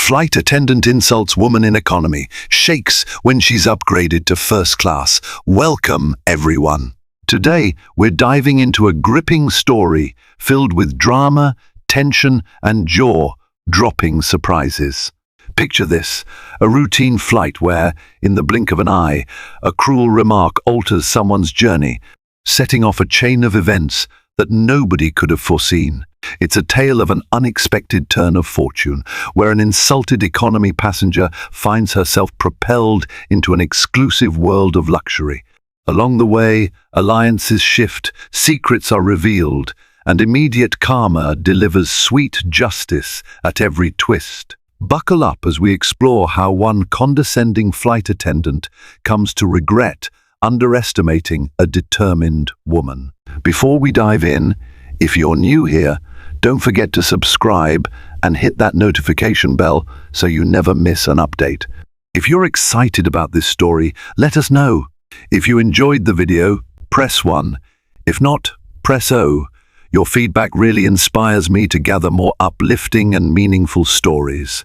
Flight attendant insults woman in economy, shakes when she's upgraded to first class. Welcome, everyone. Today, we're diving into a gripping story filled with drama, tension, and jaw-dropping surprises. Picture this, a routine flight where, in the blink of an eye, a cruel remark alters someone's journey, setting off a chain of events that nobody could have foreseen. It's a tale of an unexpected turn of fortune, where an insulted economy passenger finds herself propelled into an exclusive world of luxury. Along the way, alliances shift, secrets are revealed, and immediate karma delivers sweet justice at every twist. Buckle up as we explore how one condescending flight attendant comes to regret underestimating a determined woman. Before we dive in, if you're new here, don't forget to subscribe and hit that notification bell so you never miss an update. If you're excited about this story, let us know. If you enjoyed the video, press 1. If not, press O. Your feedback really inspires me to gather more uplifting and meaningful stories.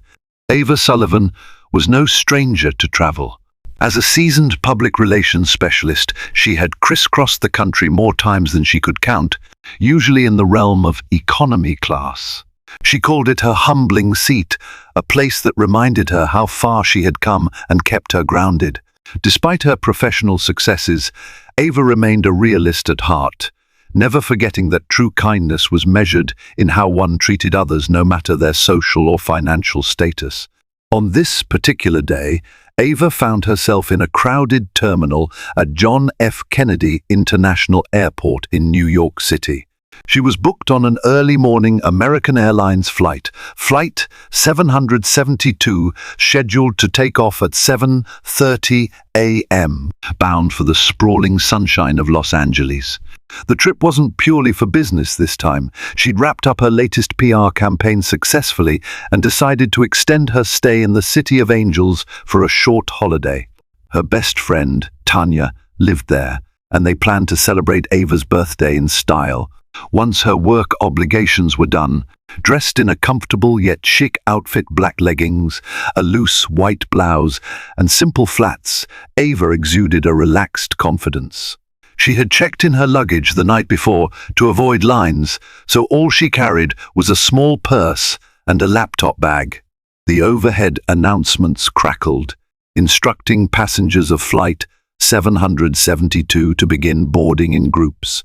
Ava Sullivan was no stranger to travel. As a seasoned public relations specialist, she had crisscrossed the country more times than she could count, usually in the realm of economy class. She called it her humbling seat, a place that reminded her how far she had come and kept her grounded. Despite her professional successes, Ava remained a realist at heart, never forgetting that true kindness was measured in how one treated others, no matter their social or financial status. On this particular day, Ava found herself in a crowded terminal at John F. Kennedy International Airport in New York City. She was booked on an early morning American Airlines flight, Flight 772, scheduled to take off at 7:30 a.m., bound for the sprawling sunshine of Los Angeles. The trip wasn't purely for business this time. She'd wrapped up her latest PR campaign successfully and decided to extend her stay in the City of Angels for a short holiday. Her best friend, Tanya, lived there, and they planned to celebrate Ava's birthday in style. Once her work obligations were done, dressed in a comfortable yet chic outfit, black leggings, a loose white blouse, and simple flats, Ava exuded a relaxed confidence. She had checked in her luggage the night before to avoid lines, so all she carried was a small purse and a laptop bag. The overhead announcements crackled, instructing passengers of Flight 772 to begin boarding in groups.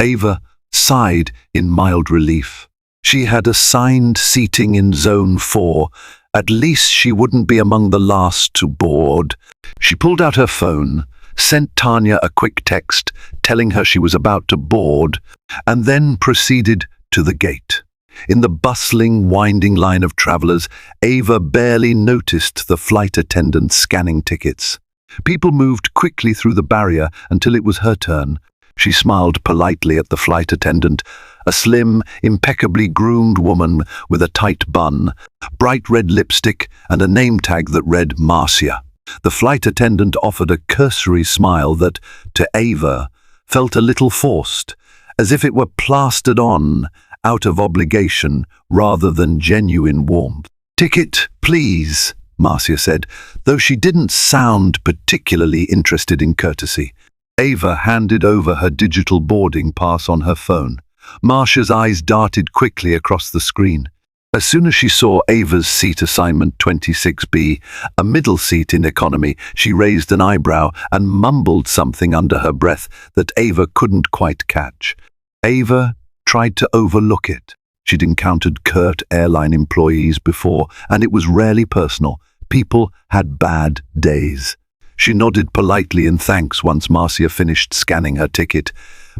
Ava sighed in mild relief. She had assigned seating in Zone 4. At least she wouldn't be among the last to board. She pulled out her phone, sent Tanya a quick text telling her she was about to board, and then proceeded to the gate. In the bustling, winding line of travelers, Ava barely noticed the flight attendant scanning tickets. People moved quickly through the barrier until it was her turn. She smiled politely at the flight attendant, a slim, impeccably groomed woman with a tight bun, bright red lipstick, and a name tag that read Marcia. The flight attendant offered a cursory smile that, to Ava, felt a little forced, as if it were plastered on, out of obligation rather than genuine warmth. "Ticket, please," Marcia said, though she didn't sound particularly interested in courtesy. Ava handed over her digital boarding pass on her phone. Marcia's eyes darted quickly across the screen. As soon as she saw Ava's seat assignment 26B, a middle seat in economy, she raised an eyebrow and mumbled something under her breath that Ava couldn't quite catch. Ava tried to overlook it. She'd encountered curt airline employees before, and it was rarely personal. People had bad days. She nodded politely in thanks once Marcia finished scanning her ticket,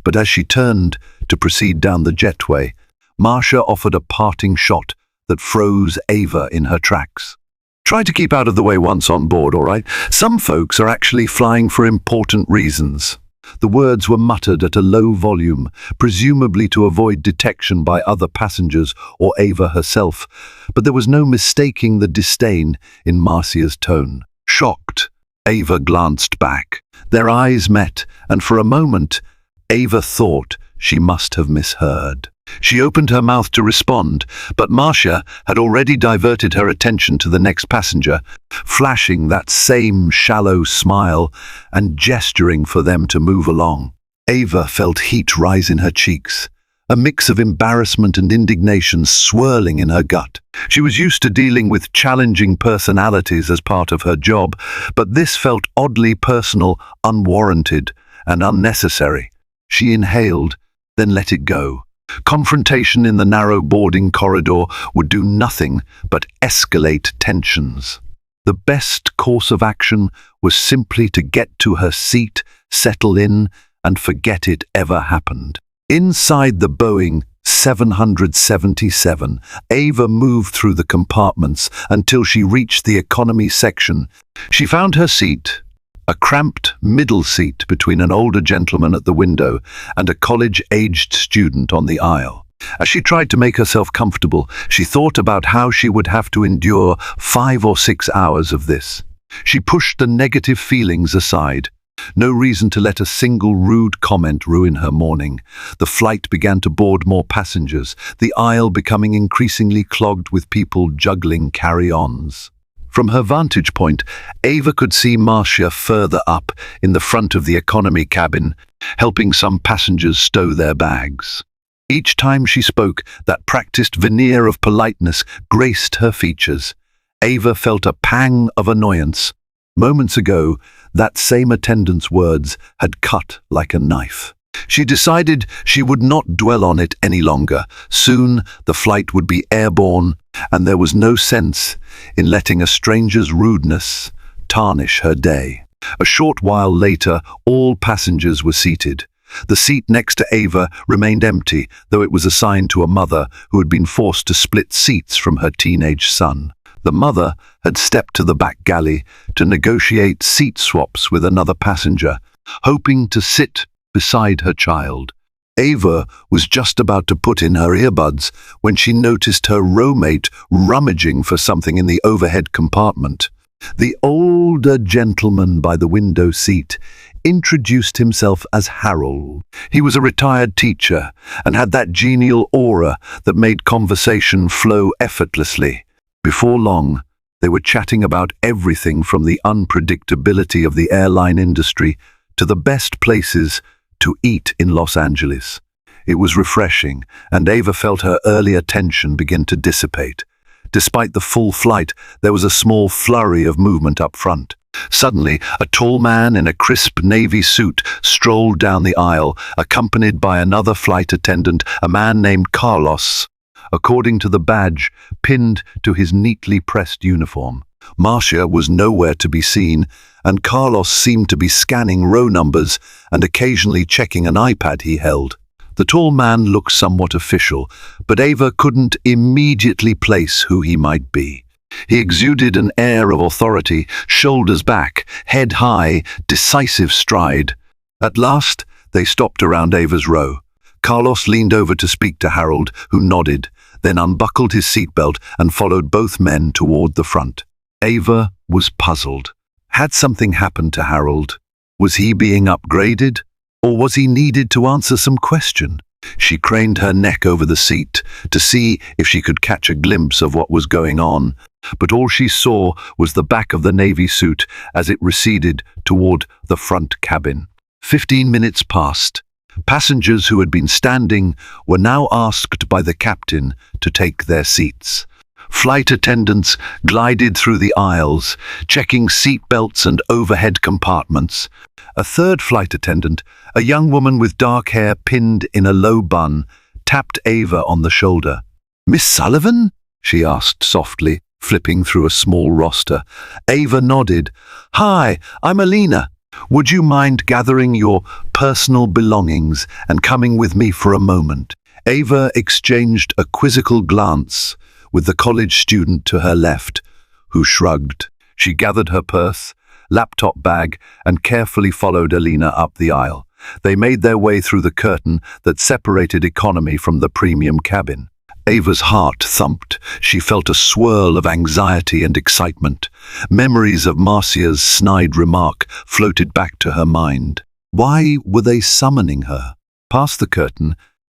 but as she turned to proceed down the jetway, Marcia offered a parting shot that froze Ava in her tracks. "Try to keep out of the way once on board, all right? Some folks are actually flying for important reasons." The words were muttered at a low volume, presumably to avoid detection by other passengers or Ava herself, but there was no mistaking the disdain in Marcia's tone. Shocked, Ava glanced back. Their eyes met, and for a moment, Ava thought she must have misheard. She opened her mouth to respond, but Marcia had already diverted her attention to the next passenger, flashing that same shallow smile and gesturing for them to move along. Ava felt heat rise in her cheeks, a mix of embarrassment and indignation swirling in her gut. She was used to dealing with challenging personalities as part of her job, but this felt oddly personal, unwarranted, and unnecessary. She inhaled, then let it go. Confrontation in the narrow boarding corridor would do nothing but escalate tensions. The best course of action was simply to get to her seat, settle in, and forget it ever happened. Inside the Boeing 777, Ava moved through the compartments until she reached the economy section. She found her seat, a cramped middle seat between an older gentleman at the window and a college-aged student on the aisle. As she tried to make herself comfortable, she thought about how she would have to endure 5 or 6 hours of this. She pushed the negative feelings aside. No reason to let a single rude comment ruin her morning. The flight began to board more passengers, the aisle becoming increasingly clogged with people juggling carry-ons. From her vantage point, Ava could see Marcia further up in the front of the economy cabin, helping some passengers stow their bags. Each time she spoke, that practiced veneer of politeness graced her features. Ava felt a pang of annoyance. Moments ago, that same attendant's words had cut like a knife. She decided she would not dwell on it any longer. Soon the flight would be airborne, and there was no sense in letting a stranger's rudeness tarnish her day. A short while later, all passengers were seated. The seat next to Ava remained empty, though it was assigned to a mother who had been forced to split seats from her teenage son. The mother had stepped to the back galley to negotiate seat swaps with another passenger, hoping to sit beside her child. Ava was just about to put in her earbuds when she noticed her roommate rummaging for something in the overhead compartment. The older gentleman by the window seat introduced himself as Harold. He was a retired teacher and had that genial aura that made conversation flow effortlessly. Before long, they were chatting about everything from the unpredictability of the airline industry to the best places to eat in Los Angeles. It was refreshing, and Ava felt her earlier tension begin to dissipate. Despite the full flight, there was a small flurry of movement up front. Suddenly, a tall man in a crisp navy suit strolled down the aisle, accompanied by another flight attendant, a man named Carlos, according to the badge pinned to his neatly pressed uniform. Marcia was nowhere to be seen, and Carlos seemed to be scanning row numbers and occasionally checking an iPad he held. The tall man looked somewhat official, but Ava couldn't immediately place who he might be. He exuded an air of authority, shoulders back, head high, decisive stride. At last, they stopped around Ava's row. Carlos leaned over to speak to Harold, who nodded, then unbuckled his seatbelt and followed both men toward the front. Ava was puzzled. Had something happened to Harold? Was he being upgraded? Or was he needed to answer some question? She craned her neck over the seat to see if she could catch a glimpse of what was going on, but all she saw was the back of the navy suit as it receded toward the front cabin. 15 minutes passed. Passengers who had been standing were now asked by the captain to take their seats. Flight attendants glided through the aisles, checking seat belts and overhead compartments. A third flight attendant, a young woman with dark hair pinned in a low bun, tapped Ava on the shoulder. "Miss Sullivan?" she asked softly, flipping through a small roster. Ava nodded. "Hi, I'm Alina. Would you mind gathering your personal belongings and coming with me for a moment?" Ava exchanged a quizzical glance with the college student to her left, who shrugged. She gathered her purse, laptop bag, and carefully followed Alina up the aisle. They made their way through the curtain that separated economy from the premium cabin. Ava's heart thumped. She felt a swirl of anxiety and excitement. Memories of Marcia's snide remark floated back to her mind. Why were they summoning her? Past the curtain,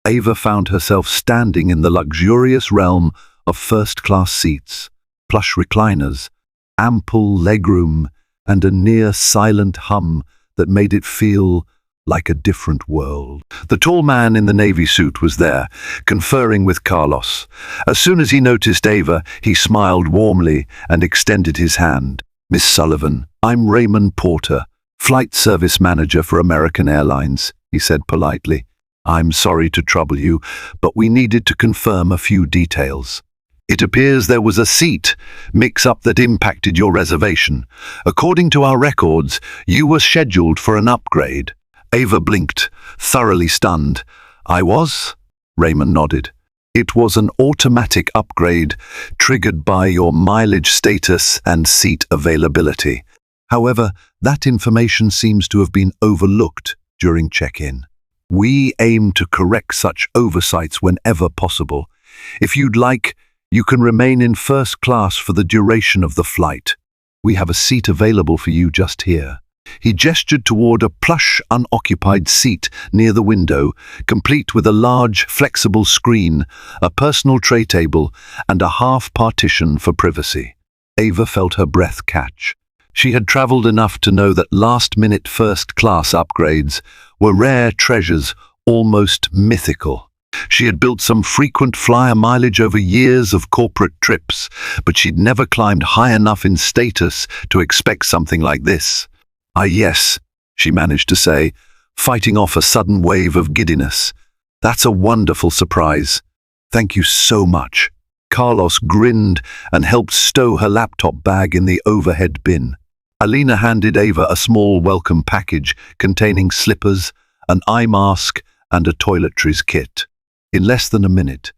Ava found herself standing in the luxurious realm of first-class seats, plush recliners, ample legroom, and a near-silent hum that made it feel like a different world. The tall man in the navy suit was there, conferring with Carlos. As soon as he noticed Ava, he smiled warmly and extended his hand. "Miss Sullivan, I'm Raymond Porter, flight service manager for American Airlines," he said politely. "I'm sorry to trouble you, but we needed to confirm a few details. It appears there was a seat mix-up that impacted your reservation. According to our records, you were scheduled for an upgrade." Ava blinked, thoroughly stunned. "I was?" Raymond nodded. "It was an automatic upgrade triggered by your mileage status and seat availability. However, that information seems to have been overlooked during check-in. We aim to correct such oversights whenever possible. If you'd like, you can remain in first class for the duration of the flight. We have a seat available for you just here." He gestured toward a plush, unoccupied seat near the window, complete with a large, flexible screen, a personal tray table, and a half partition for privacy. Ava felt her breath catch. She had traveled enough to know that last-minute first-class upgrades were rare treasures, almost mythical. She had built some frequent flyer mileage over years of corporate trips, but she'd never climbed high enough in status to expect something like this. "Ah, yes," she managed to say, fighting off a sudden wave of giddiness. "That's a wonderful surprise. Thank you so much." Carlos grinned and helped stow her laptop bag in the overhead bin. Alina handed Ava a small welcome package containing slippers, an eye mask, and a toiletries kit. In less than a minute,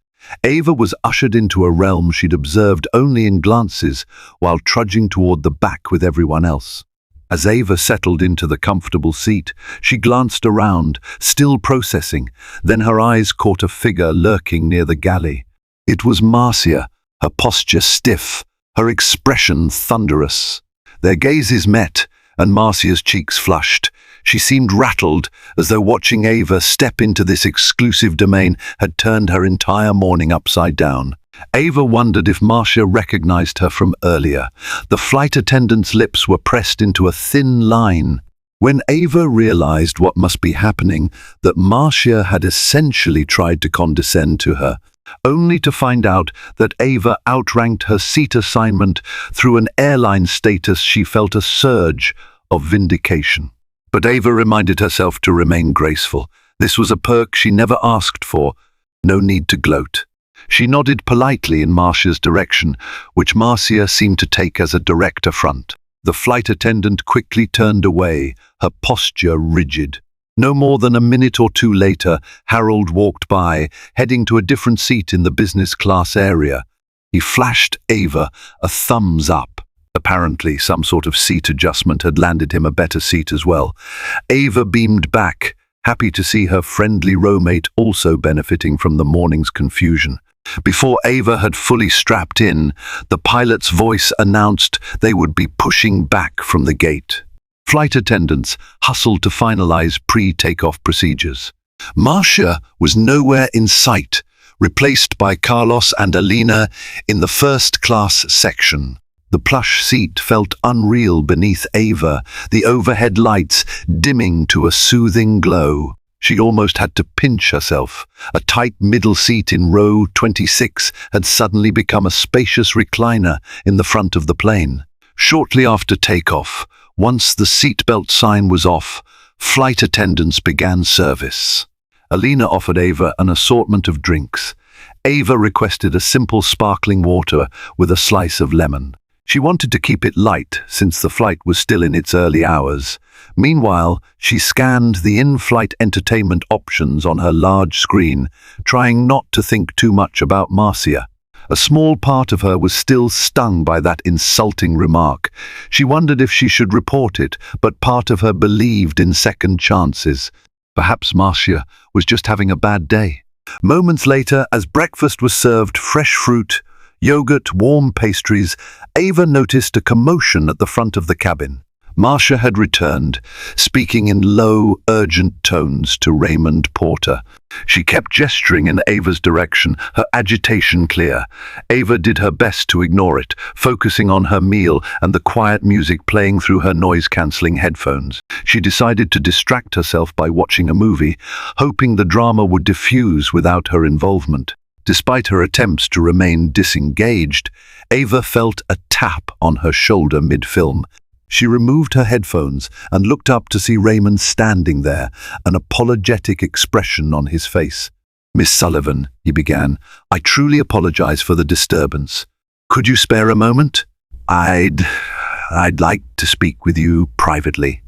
Ava was ushered into a realm she'd observed only in glances while trudging toward the back with everyone else. As Ava settled into the comfortable seat, she glanced around, still processing, then her eyes caught a figure lurking near the galley. It was Marcia, her posture stiff, her expression thunderous. Their gazes met, and Marcia's cheeks flushed. She seemed rattled, as though watching Ava step into this exclusive domain had turned her entire morning upside down. Ava wondered if Marcia recognized her from earlier. The flight attendant's lips were pressed into a thin line. When Ava realized what must be happening, that Marcia had essentially tried to condescend to her, only to find out that Ava outranked her seat assignment through an airline status, she felt a surge of vindication. But Ava reminded herself to remain graceful. This was a perk she never asked for. No need to gloat. She nodded politely in Marcia's direction, which Marcia seemed to take as a direct affront. The flight attendant quickly turned away, her posture rigid. No more than a minute or two later, Harold walked by, heading to a different seat in the business class area. He flashed Ava a thumbs up. Apparently, some sort of seat adjustment had landed him a better seat as well. Ava beamed back, happy to see her friendly roommate also benefiting from the morning's confusion. Before Ava had fully strapped in, the pilot's voice announced they would be pushing back from the gate. Flight attendants hustled to finalize pre-takeoff procedures. Marcia was nowhere in sight, replaced by Carlos and Alina in the first-class section. The plush seat felt unreal beneath Ava, the overhead lights dimming to a soothing glow. She almost had to pinch herself. A tight middle seat in row 26 had suddenly become a spacious recliner in the front of the plane. Shortly after takeoff, once the seatbelt sign was off, flight attendants began service. Alina offered Ava an assortment of drinks. Ava requested a simple sparkling water with a slice of lemon. She wanted to keep it light since the flight was still in its early hours. Meanwhile, she scanned the in-flight entertainment options on her large screen, trying not to think too much about Marcia. A small part of her was still stung by that insulting remark. She wondered if she should report it, but part of her believed in second chances. Perhaps Marcia was just having a bad day. Moments later, as breakfast was served, fresh fruit, yogurt, warm pastries, Ava noticed a commotion at the front of the cabin. Marcia had returned, speaking in low, urgent tones to Raymond Porter. She kept gesturing in Ava's direction, her agitation clear. Ava did her best to ignore it, focusing on her meal and the quiet music playing through her noise-cancelling headphones. She decided to distract herself by watching a movie, hoping the drama would diffuse without her involvement. Despite her attempts to remain disengaged, Ava felt a tap on her shoulder mid-film. She removed her headphones and looked up to see Raymond standing there, an apologetic expression on his face. "Miss Sullivan," he began, "I truly apologize for the disturbance. Could you spare a moment? I'd like to speak with you privately."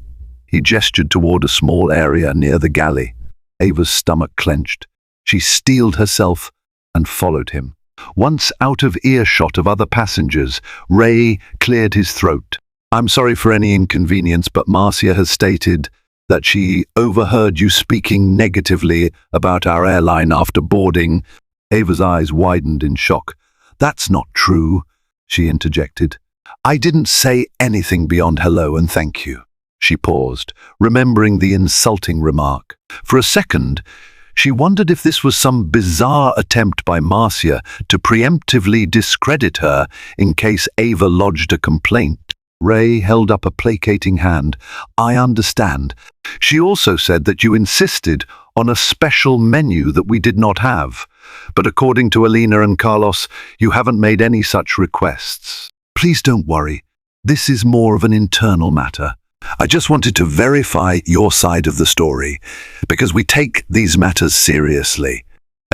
He gestured toward a small area near the galley. Ava's stomach clenched. She steeled herself and followed him. Once out of earshot of other passengers, Ray cleared his throat. "I'm sorry for any inconvenience, but Marcia has stated that she overheard you speaking negatively about our airline after boarding." Ava's eyes widened in shock. "That's not true," she interjected. "I didn't say anything beyond hello and thank you." She paused, remembering the insulting remark. For a second, she wondered if this was some bizarre attempt by Marcia to preemptively discredit her in case Ava lodged a complaint. Ray held up a placating hand. "I understand. She also said that you insisted on a special menu that we did not have. But according to Alina and Carlos, you haven't made any such requests. Please don't worry. This is more of an internal matter. I just wanted to verify your side of the story, because we take these matters seriously."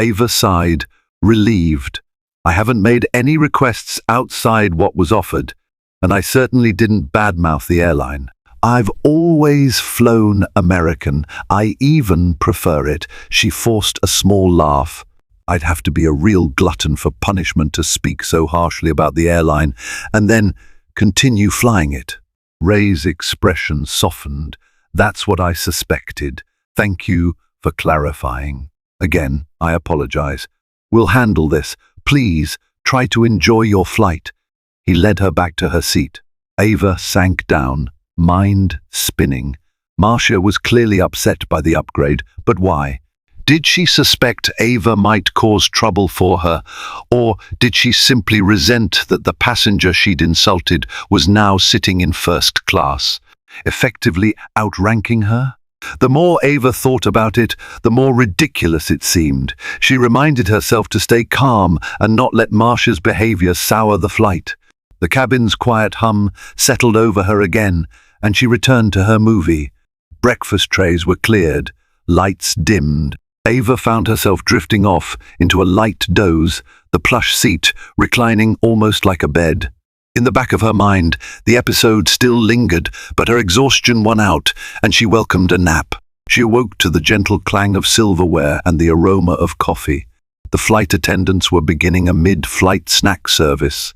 Ava sighed, relieved. "I haven't made any requests outside what was offered, and I certainly didn't badmouth the airline. I've always flown American. I even prefer it." She forced a small laugh. "I'd have to be a real glutton for punishment to speak so harshly about the airline, and then continue flying it." Ray's expression softened. "That's what I suspected. Thank you for clarifying. Again, I apologize. We'll handle this. Please, try to enjoy your flight." He led her back to her seat. Ava sank down, mind spinning. Marcia was clearly upset by the upgrade, but why? Did she suspect Ava might cause trouble for her, or did she simply resent that the passenger she'd insulted was now sitting in first class, effectively outranking her? The more Ava thought about it, the more ridiculous it seemed. She reminded herself to stay calm and not let Marcia's behavior sour the flight. The cabin's quiet hum settled over her again, and she returned to her movie. Breakfast trays were cleared, lights dimmed. Ava found herself drifting off into a light doze, the plush seat reclining almost like a bed. In the back of her mind, the episode still lingered, but her exhaustion won out, and she welcomed a nap. She awoke to the gentle clang of silverware and the aroma of coffee. The flight attendants were beginning a mid-flight snack service.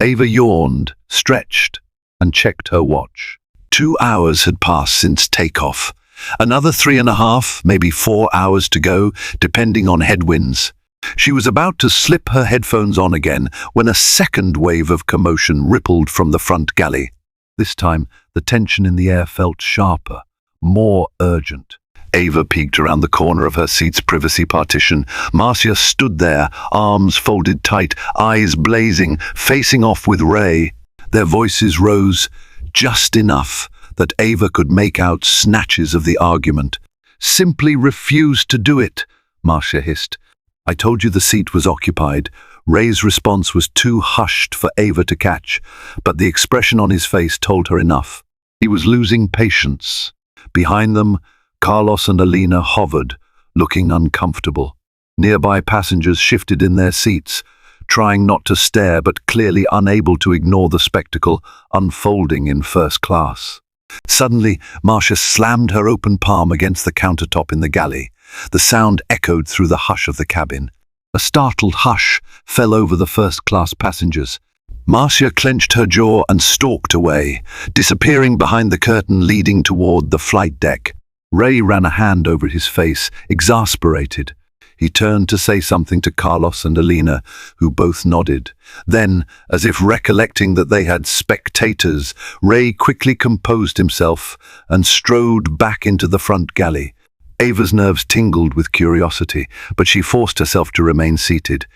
Ava yawned, stretched, and checked her watch. 2 hours had passed since takeoff. Another 3.5, maybe 4 hours to go, depending on headwinds. She was about to slip her headphones on again when a second wave of commotion rippled from the front galley. This time, the tension in the air felt sharper, more urgent. Ava peeked around the corner of her seat's privacy partition. Marcia stood there, arms folded tight, eyes blazing, facing off with Ray. Their voices rose just enough that Ava could make out snatches of the argument. "Simply refuse to do it," Marcia hissed. "I told you the seat was occupied." Ray's response was too hushed for Ava to catch, but the expression on his face told her enough. He was losing patience. Behind them, Carlos and Alina hovered, looking uncomfortable. Nearby passengers shifted in their seats, trying not to stare but clearly unable to ignore the spectacle unfolding in first class. Suddenly, Marcia slammed her open palm against the countertop in the galley. The sound echoed through the hush of the cabin. A startled hush fell over the first-class passengers. Marcia clenched her jaw and stalked away, disappearing behind the curtain leading toward the flight deck. Ray ran a hand over his face, exasperated. He turned to say something to Carlos and Alina, who both nodded. Then, as if recollecting that they had spectators, Ray quickly composed himself and strode back into the front galley. Ava's nerves tingled with curiosity, but she forced herself to remain seated.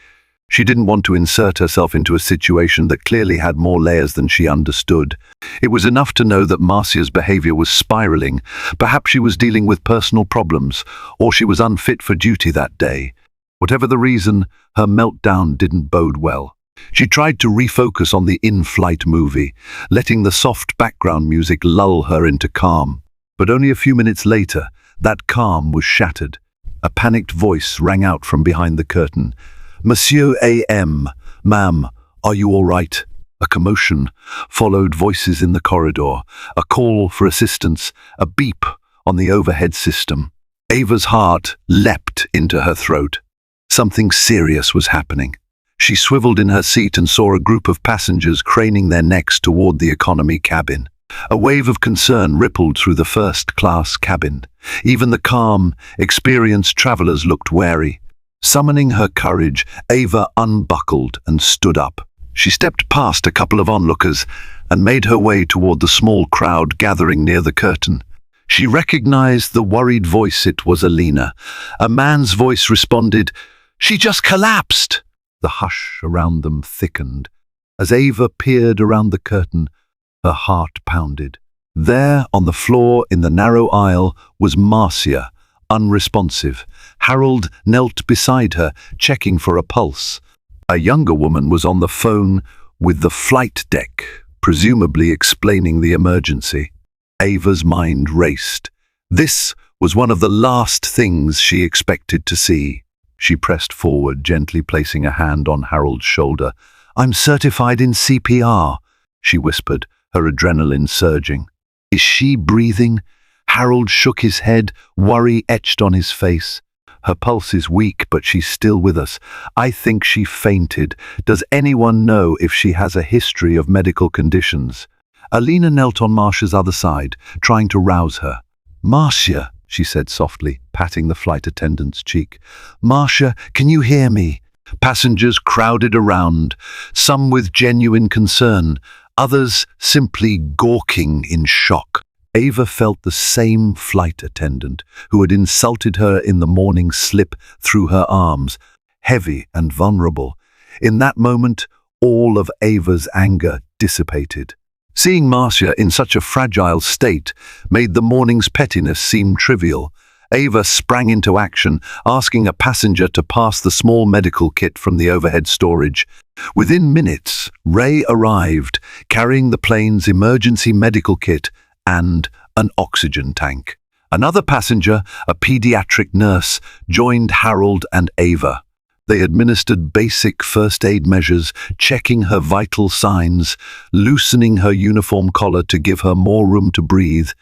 She didn't want to insert herself into a situation that clearly had more layers than she understood. It was enough to know that Marcia's behavior was spiraling. Perhaps she was dealing with personal problems, or she was unfit for duty that day. Whatever the reason, her meltdown didn't bode well. She tried to refocus on the in-flight movie, letting the soft background music lull her into calm. But only a few minutes later, that calm was shattered. A panicked voice rang out from behind the curtain. "Monsieur A.M., ma'am, are you all right?" A commotion followed voices in the corridor, a call for assistance, a beep on the overhead system. Ava's heart leapt into her throat. Something serious was happening. She swiveled in her seat and saw a group of passengers craning their necks toward the economy cabin. A wave of concern rippled through the first-class cabin. Even the calm, experienced travelers looked wary. Summoning her courage, Ava unbuckled and stood up. She stepped past a couple of onlookers and made her way toward the small crowd gathering near the curtain. She recognized the worried voice. It was Alina. A man's voice responded, "She just collapsed." The hush around them thickened. As Ava peered around the curtain, her heart pounded. There, on the floor in the narrow aisle, was Marcia, unresponsive. Harold knelt beside her, checking for a pulse. A younger woman was on the phone with the flight deck, presumably explaining the emergency. Ava's mind raced. This was one of the last things she expected to see. She pressed forward, gently placing a hand on Harold's shoulder. "I'm certified in CPR," she whispered, her adrenaline surging. "Is she breathing?" Harold shook his head, worry etched on his face. "Her pulse is weak, but she's still with us. I think she fainted. Does anyone know if she has a history of medical conditions?" Alina knelt on Marcia's other side, trying to rouse her. "Marcia," she said softly, patting the flight attendant's cheek. "Marcia, can you hear me?" Passengers crowded around, some with genuine concern, others simply gawking in shock. Ava felt the same flight attendant who had insulted her in the morning slip through her arms, heavy and vulnerable. In that moment, all of Ava's anger dissipated. Seeing Marcia in such a fragile state made the morning's pettiness seem trivial. Ava sprang into action, asking a passenger to pass the small medical kit from the overhead storage. Within minutes, Ray arrived, carrying the plane's emergency medical kit and an oxygen tank. Another passenger, a pediatric nurse, joined Harold and Ava. They administered basic first aid measures, checking her vital signs, loosening her uniform collar to give her more room to breathe,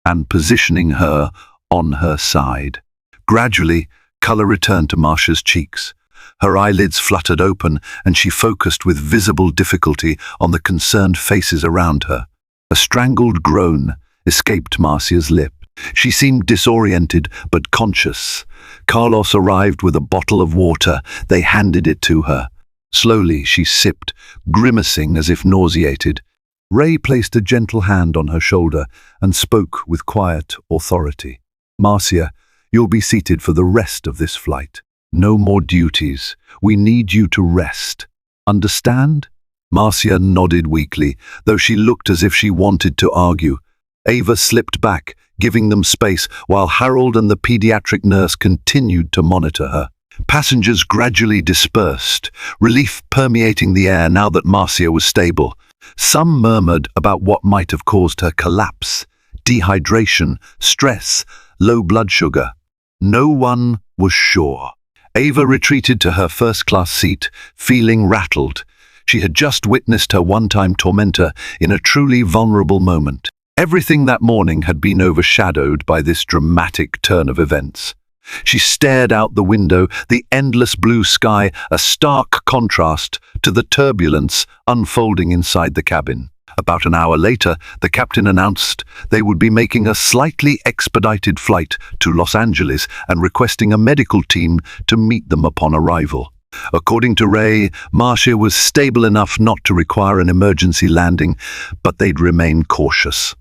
and positioning her on her side. Gradually, color returned to Marcia's cheeks. Her eyelids fluttered open, and she focused with visible difficulty on the concerned faces around her. A strangled groan escaped Marcia's lip. She seemed disoriented but conscious. Carlos arrived with a bottle of water. They handed it to her. Slowly she sipped, grimacing as if nauseated. Ray placed a gentle hand on her shoulder and spoke with quiet authority. "Marcia, you'll be seated for the rest of this flight. No more duties. We need you to rest. Understand?" Marcia nodded weakly, though she looked as if she wanted to argue. Ava slipped back, giving them space, while Harold and the pediatric nurse continued to monitor her. Passengers gradually dispersed, relief permeating the air now that Marcia was stable. Some murmured about what might have caused her collapse: dehydration, stress, low blood sugar. No one was sure. Ava retreated to her first-class seat, feeling rattled. She had just witnessed her one-time tormentor in a truly vulnerable moment. Everything that morning had been overshadowed by this dramatic turn of events. She stared out the window, the endless blue sky, a stark contrast to the turbulence unfolding inside the cabin. About an hour later, the captain announced they would be making a slightly expedited flight to Los Angeles and requesting a medical team to meet them upon arrival. According to Ray, Marcia was stable enough not to require an emergency landing, but they'd remain cautious.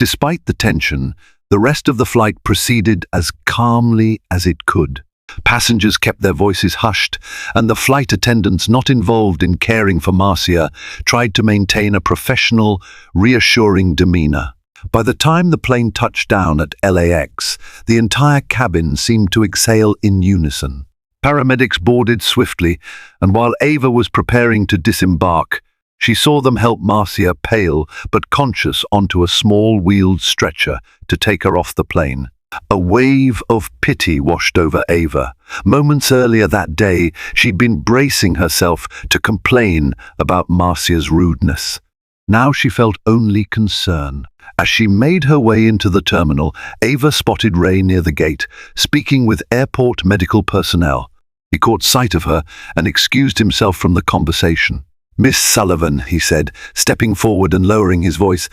Despite the tension, the rest of the flight proceeded as calmly as it could. Passengers kept their voices hushed, and the flight attendants not involved in caring for Marcia tried to maintain a professional, reassuring demeanor. By the time the plane touched down at LAX, the entire cabin seemed to exhale in unison. Paramedics boarded swiftly, and while Ava was preparing to disembark, she saw them help Marcia, pale but conscious, onto a small wheeled stretcher to take her off the plane. A wave of pity washed over Ava. Moments earlier that day, she'd been bracing herself to complain about Marcia's rudeness. Now she felt only concern. As she made her way into the terminal, Ava spotted Ray near the gate, speaking with airport medical personnel. He caught sight of her and excused himself from the conversation. "Miss Sullivan," he said, stepping forward and lowering his voice,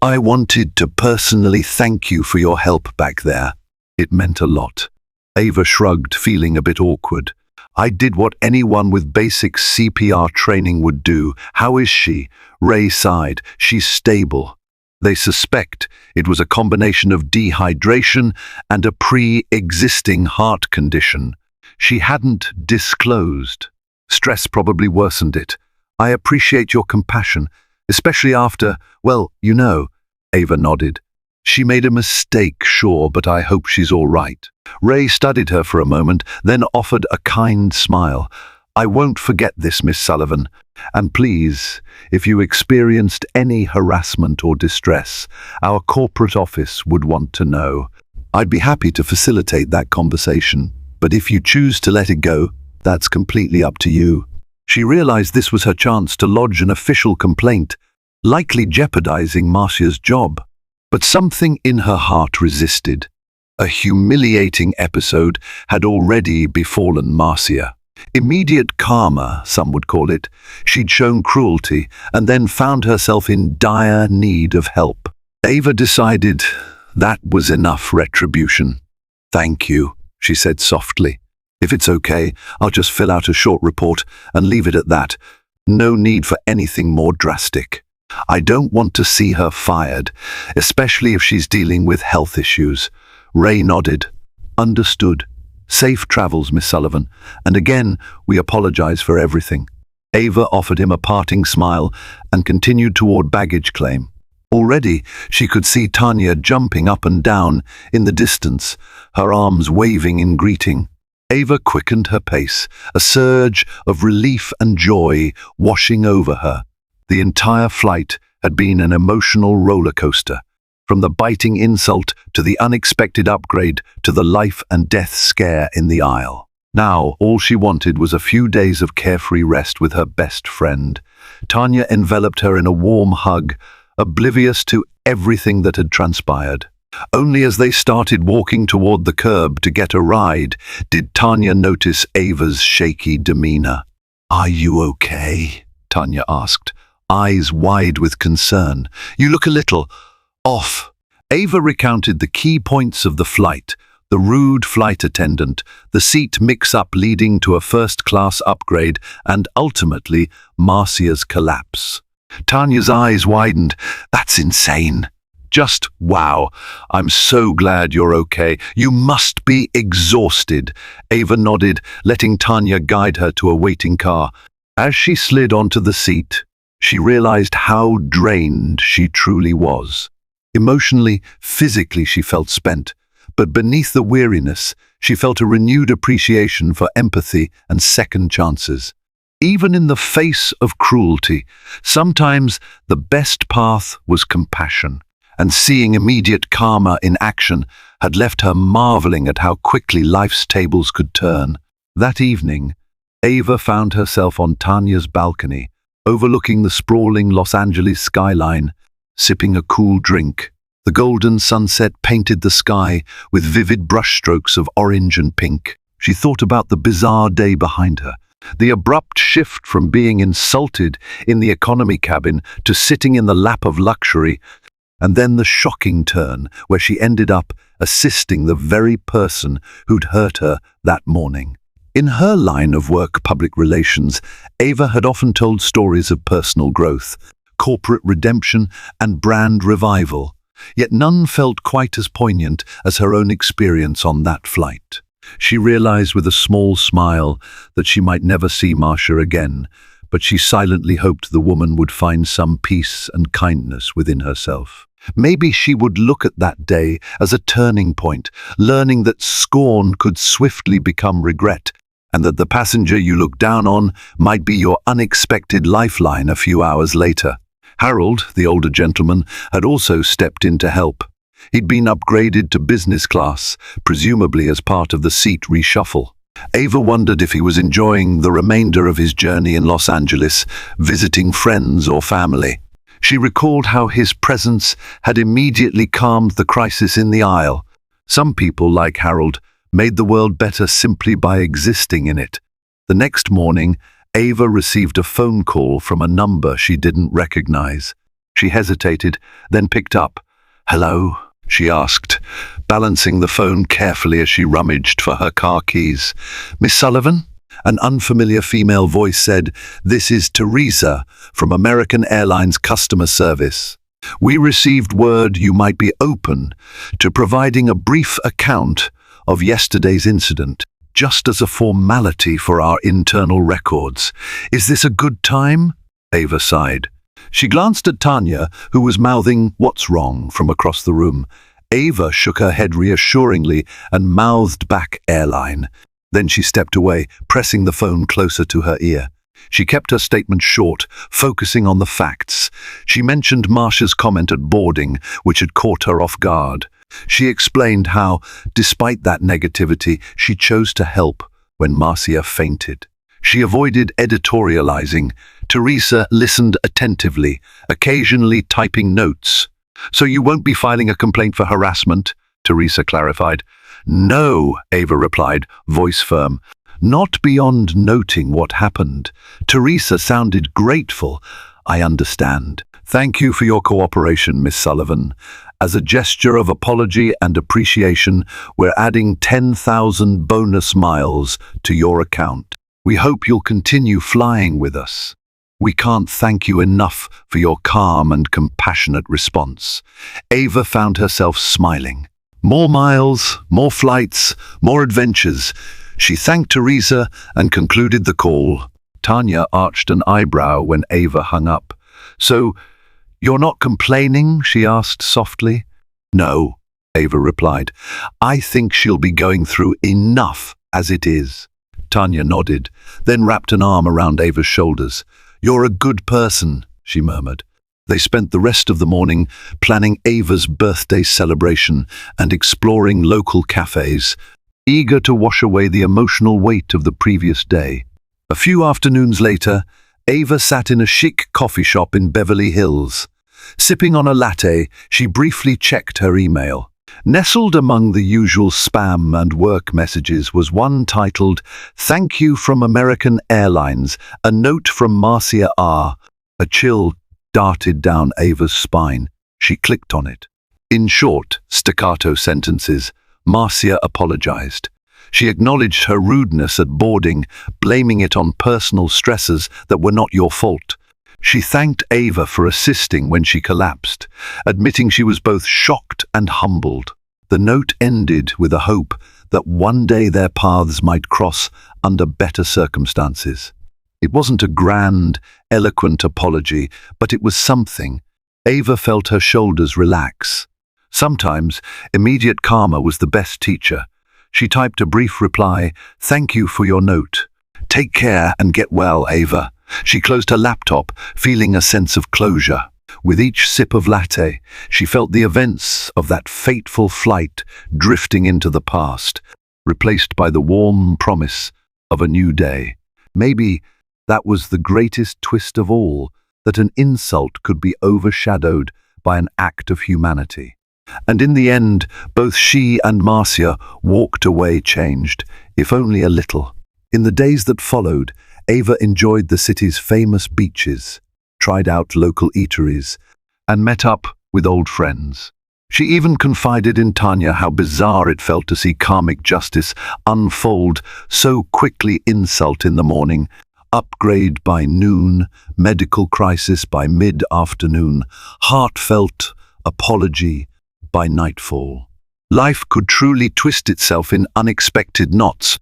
"I wanted to personally thank you for your help back there. It meant a lot." Ava shrugged, feeling a bit awkward. "I did what anyone with basic CPR training would do. How is she?" Ray sighed. "She's stable." They suspect it was a combination of dehydration and a pre-existing heart condition. She hadn't disclosed. Stress probably worsened it. "I appreciate your compassion, especially after, well, you know." Ava nodded. "She made a mistake, sure, but I hope she's all right." Ray studied her for a moment, then offered a kind smile. "I won't forget this, Miss Sullivan. And please, if you experienced any harassment or distress, our corporate office would want to know. I'd be happy to facilitate that conversation, but if you choose to let it go, that's completely up to you." She realized this was her chance to lodge an official complaint, likely jeopardizing Marcia's job. But something in her heart resisted. A humiliating episode had already befallen Marcia. Immediate karma, some would call it. She'd shown cruelty and then found herself in dire need of help. Ava decided that was enough retribution. "Thank you," she said softly. "If it's okay, I'll just fill out a short report and leave it at that. No need for anything more drastic. I don't want to see her fired, especially if she's dealing with health issues." Ray nodded. "Understood. Safe travels, Miss Sullivan. And again, we apologize for everything." Ava offered him a parting smile and continued toward baggage claim. Already, she could see Tanya jumping up and down in the distance, her arms waving in greeting. Ava quickened her pace, a surge of relief and joy washing over her. The entire flight had been an emotional roller coaster, from the biting insult to the unexpected upgrade to the life and death scare in the aisle. Now, all she wanted was a few days of carefree rest with her best friend. Tanya enveloped her in a warm hug, oblivious to everything that had transpired. Only as they started walking toward the curb to get a ride did Tanya notice Ava's shaky demeanor. "Are you okay?" Tanya asked, eyes wide with concern. "You look a little off." Ava recounted the key points of the flight: the rude flight attendant, the seat mix-up leading to a first-class upgrade, and ultimately Marcia's collapse. Tanya's eyes widened. "That's insane." "Just wow. I'm so glad you're okay. You must be exhausted." Ava nodded, letting Tanya guide her to a waiting car. As she slid onto the seat, she realized how drained she truly was. Emotionally, physically, she felt spent. But beneath the weariness, she felt a renewed appreciation for empathy and second chances. Even in the face of cruelty, sometimes the best path was compassion. And seeing immediate karma in action had left her marveling at how quickly life's tables could turn. That evening, Ava found herself on Tanya's balcony, overlooking the sprawling Los Angeles skyline, sipping a cool drink. The golden sunset painted the sky with vivid brushstrokes of orange and pink. She thought about the bizarre day behind her, The abrupt shift from being insulted in the economy cabin to sitting in the lap of luxury, and then the shocking turn where she ended up assisting the very person who'd hurt her that morning. In her line of work, public relations, Ava had often told stories of personal growth, corporate redemption, and brand revival, yet none felt quite as poignant as her own experience on that flight. She realized with a small smile that she might never see Marcia again, but she silently hoped the woman would find some peace and kindness within herself. Maybe she would look at that day as a turning point, learning that scorn could swiftly become regret, and that the passenger you look down on might be your unexpected lifeline a few hours later. Harold, the older gentleman, had also stepped in to help. He'd been upgraded to business class, presumably as part of the seat reshuffle. Ava wondered if he was enjoying the remainder of his journey in Los Angeles, visiting friends or family. She recalled how his presence had immediately calmed the crisis in the aisle. Some people, like Harold, made the world better simply by existing in it. The next morning, Ava received a phone call from a number she didn't recognize. She hesitated, then picked up. "Hello?" she asked, balancing the phone carefully as she rummaged for her car keys. "Miss Sullivan?" An unfamiliar female voice said, "This is Teresa from American Airlines Customer Service. We received word you might be open to providing a brief account of yesterday's incident, just as a formality for our internal records. Is this a good time?" Ava sighed. She glanced at Tanya, who was mouthing "What's wrong?" from across the room. Ava shook her head reassuringly and mouthed back "Airline." Then she stepped away, pressing the phone closer to her ear. She kept her statement short, focusing on the facts. She mentioned Marcia's comment at boarding, which had caught her off guard. She explained how, despite that negativity, she chose to help when Marcia fainted. She avoided editorializing. Teresa listened attentively, occasionally typing notes. "So you won't be filing a complaint for harassment?" Teresa clarified. "No," Ava replied, voice firm. "Not beyond noting what happened." Teresa sounded grateful. "I understand. Thank you for your cooperation, Miss Sullivan. As a gesture of apology and appreciation, we're adding 10,000 bonus miles to your account. We hope you'll continue flying with us. We can't thank you enough for your calm and compassionate response." Ava found herself smiling. More miles, more flights, more adventures. She thanked Teresa and concluded the call. Tanya arched an eyebrow when Ava hung up. "So, you're not complaining?" she asked softly. "No," Ava replied. "I think she'll be going through enough as it is." Tanya nodded, then wrapped an arm around Ava's shoulders. "You're a good person," she murmured. They spent the rest of the morning planning Ava's birthday celebration and exploring local cafes, eager to wash away the emotional weight of the previous day. A few afternoons later, Ava sat in a chic coffee shop in Beverly Hills. Sipping on a latte, she briefly checked her email. Nestled among the usual spam and work messages was one titled, "Thank you from American Airlines, a note from Marcia R." A chill darted down Ava's spine. She clicked on it. In short, staccato sentences, Marcia apologized. She acknowledged her rudeness at boarding, blaming it on personal stresses that were not your fault. She thanked Ava for assisting when she collapsed, admitting she was both shocked and humbled. The note ended with a hope that one day their paths might cross under better circumstances. It wasn't a grand, eloquent apology, but it was something. Ava felt her shoulders relax. Sometimes, immediate karma was the best teacher. She typed a brief reply, "Thank you for your note. Take care and get well, Ava." She closed her laptop, feeling a sense of closure. With each sip of latte, she felt the events of that fateful flight drifting into the past, replaced by the warm promise of a new day. Maybe that was the greatest twist of all, that an insult could be overshadowed by an act of humanity. And in the end, both she and Marcia walked away changed, if only a little. In the days that followed, Ava enjoyed the city's famous beaches, tried out local eateries, and met up with old friends. She even confided in Tanya how bizarre it felt to see karmic justice unfold so quickly: insult in the morning, upgrade by noon, medical crisis by mid-afternoon, heartfelt apology by nightfall. Life could truly twist itself in unexpected knots.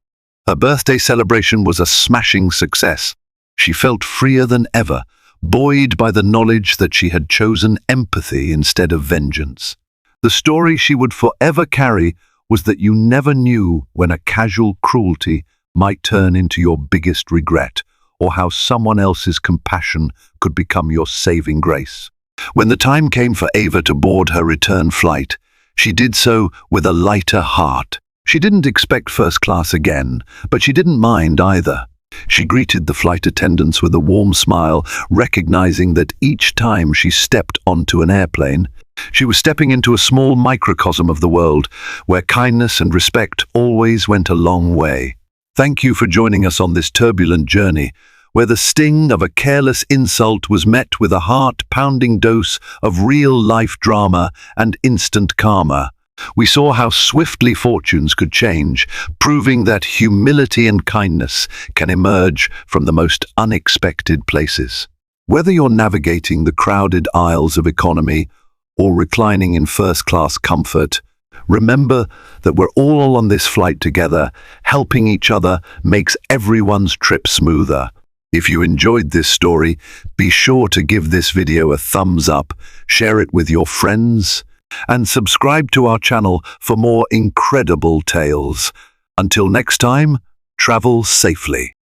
Her birthday celebration was a smashing success. She felt freer than ever, buoyed by the knowledge that she had chosen empathy instead of vengeance. The story she would forever carry was that you never knew when a casual cruelty might turn into your biggest regret, or how someone else's compassion could become your saving grace. When the time came for Ava to board her return flight, she did so with a lighter heart. She didn't expect first class again, but she didn't mind either. She greeted the flight attendants with a warm smile, recognizing that each time she stepped onto an airplane, she was stepping into a small microcosm of the world, where kindness and respect always went a long way. Thank you for joining us on this turbulent journey, where the sting of a careless insult was met with a heart-pounding dose of real-life drama and instant karma. We saw how swiftly fortunes could change, proving that humility and kindness can emerge from the most unexpected places. Whether you're navigating the crowded aisles of economy or reclining in first-class comfort, remember that we're all on this flight together. Helping each other makes everyone's trip smoother. If you enjoyed this story, be sure to give this video a thumbs up, share it with your friends, and subscribe to our channel for more incredible tales. Until next time, travel safely.